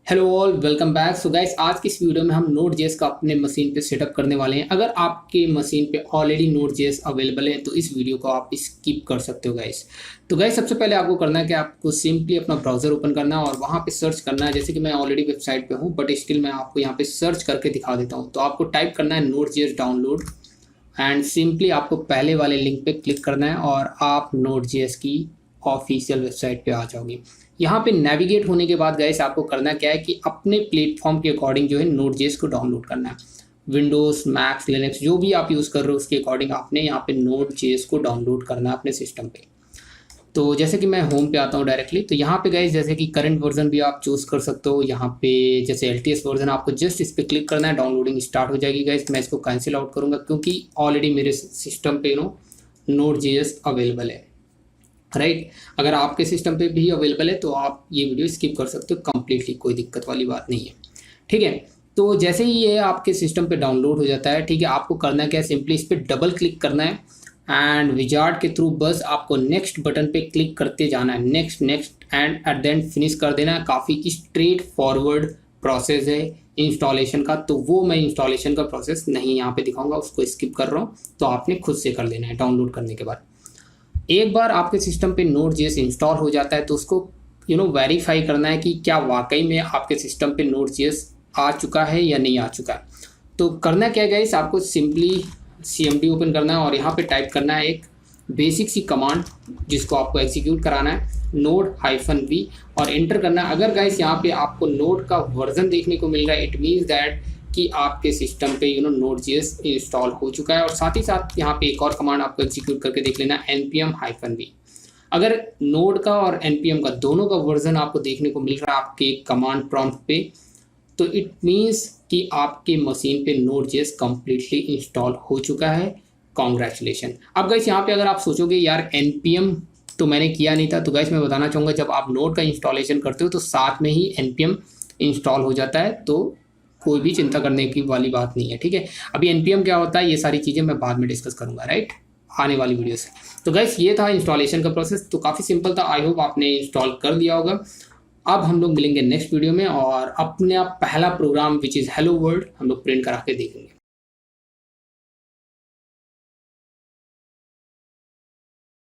Hello all, welcome back. So guys, आज की इस वीडियो में हम node.js का अपने मशीन पे सेटअप करने वाले हैं। अगर आपके मशीन पे ऑलरेडी node.js अवेलेबल है तो इस वीडियो को आप स्किप कर सकते हो गाइस। तो गाइस, सबसे पहले आपको करना है कि आपको सिंपली अपना ब्राउजर ओपन करना है और वहाँ पे सर्च करना है। जैसे कि मैं ऑलरेडी वेबसाइट पे हूँ, बट स्टिल मैं आपको यहाँ पे सर्च करके दिखा देता हूँ। तो आपको टाइप करना है node.js डाउनलोड एंड सिंपली आपको पहले वाले लिंक पे क्लिक करना है और आप node.js की ऑफिशियल वेबसाइट पे आ जाओगे। यहाँ पे नेविगेट होने के बाद गाइस आपको करना क्या है कि अपने प्लेटफॉर्म के अकॉर्डिंग जो है node.js को डाउनलोड करना है। विंडोज, मैक्स, लिनक्स जो भी आप यूज़ कर रहे हो उसके अकॉर्डिंग आपने यहाँ पे node.js को डाउनलोड करना है अपने सिस्टम पे। तो जैसे कि मैं होम पे आता हूँ डायरेक्टली, तो यहाँ पे गाइस जैसे कि करंट वर्जन भी आप चूज़ कर सकते हो। यहाँ पे जैसे LTS वर्जन आपको जस्ट इस पर क्लिक करना है, डाउनलोडिंग स्टार्ट हो जाएगी गाइस। मैं इसको कैंसिल आउट करूँगा क्योंकि ऑलरेडी मेरे सिस्टम पे node.js अवेलेबल है, राइट। अगर आपके सिस्टम पे भी अवेलेबल है तो आप ये वीडियो स्किप कर सकते हो कम्प्लीटली, कोई दिक्कत वाली बात नहीं है, ठीक है। तो जैसे ही ये आपके सिस्टम पे डाउनलोड हो जाता है, ठीक है, आपको करना क्या है, सिंपली इस पर डबल क्लिक करना है एंड विजार्ड के थ्रू बस आपको नेक्स्ट बटन पे क्लिक करते जाना है, next next and at the end finish कर देना है। काफ़ी स्ट्रेट फॉरवर्ड प्रोसेस है इंस्टॉलेशन का, तो वो मैं इंस्टॉलेशन का प्रोसेस नहीं यहाँ पे दिखाऊंगा, उसको स्किप कर रहा हूँ। तो आपने खुद से कर लेना है डाउनलोड करने के बाद। एक बार आपके सिस्टम पे node.js इंस्टॉल हो जाता है तो उसको वेरीफाई करना है कि क्या वाकई में आपके सिस्टम पे node.js आ चुका है या नहीं आ चुका है। तो करना क्या है गाइस, आपको सिंपली cmd ओपन करना है और यहाँ पे टाइप करना है एक बेसिक सी कमांड जिसको आपको एग्जीक्यूट कराना है, node-v, और एंटर करना है। अगर गाइस यहाँ पे आपको node का वर्जन देखने को मिल रहा है, इट मीन्स दैट कि आपके सिस्टम पे node.js इंस्टॉल हो चुका है। और साथ ही साथ यहाँ पे एक और कमांड आपको एग्जीक्यूट करके देख लेना, npm-v। अगर नोड का और npm का दोनों का वर्जन आपको देखने को मिल रहा है आपके कमांड प्रॉम्प्ट पे, तो इट मीन्स कि आपके मशीन पे node.js कम्प्लीटली इंस्टॉल हो चुका है। कॉन्ग्रेचुलेशन। अब गाइस यहाँ पे अगर आप सोचोगे यार npm तो मैंने किया नहीं था, तो गाइस मैं बताना चाहूँगा जब आप नोड का इंस्टॉलेशन करते हो तो साथ में ही npm इंस्टॉल हो जाता है, तो कोई भी चिंता करने की वाली बात नहीं है, ठीक है। अभी npm क्या होता है ये सारी चीज़ें मैं बाद में डिस्कस करूंगा, राइट, आने वाली वीडियो से। तो गाइस ये था इंस्टॉलेशन का प्रोसेस, तो काफ़ी सिंपल था। आई होप आपने इंस्टॉल कर दिया होगा। अब हम लोग मिलेंगे नेक्स्ट वीडियो में और अपना पहला program which is hello world हम लोग प्रिंट करा के देखेंगे।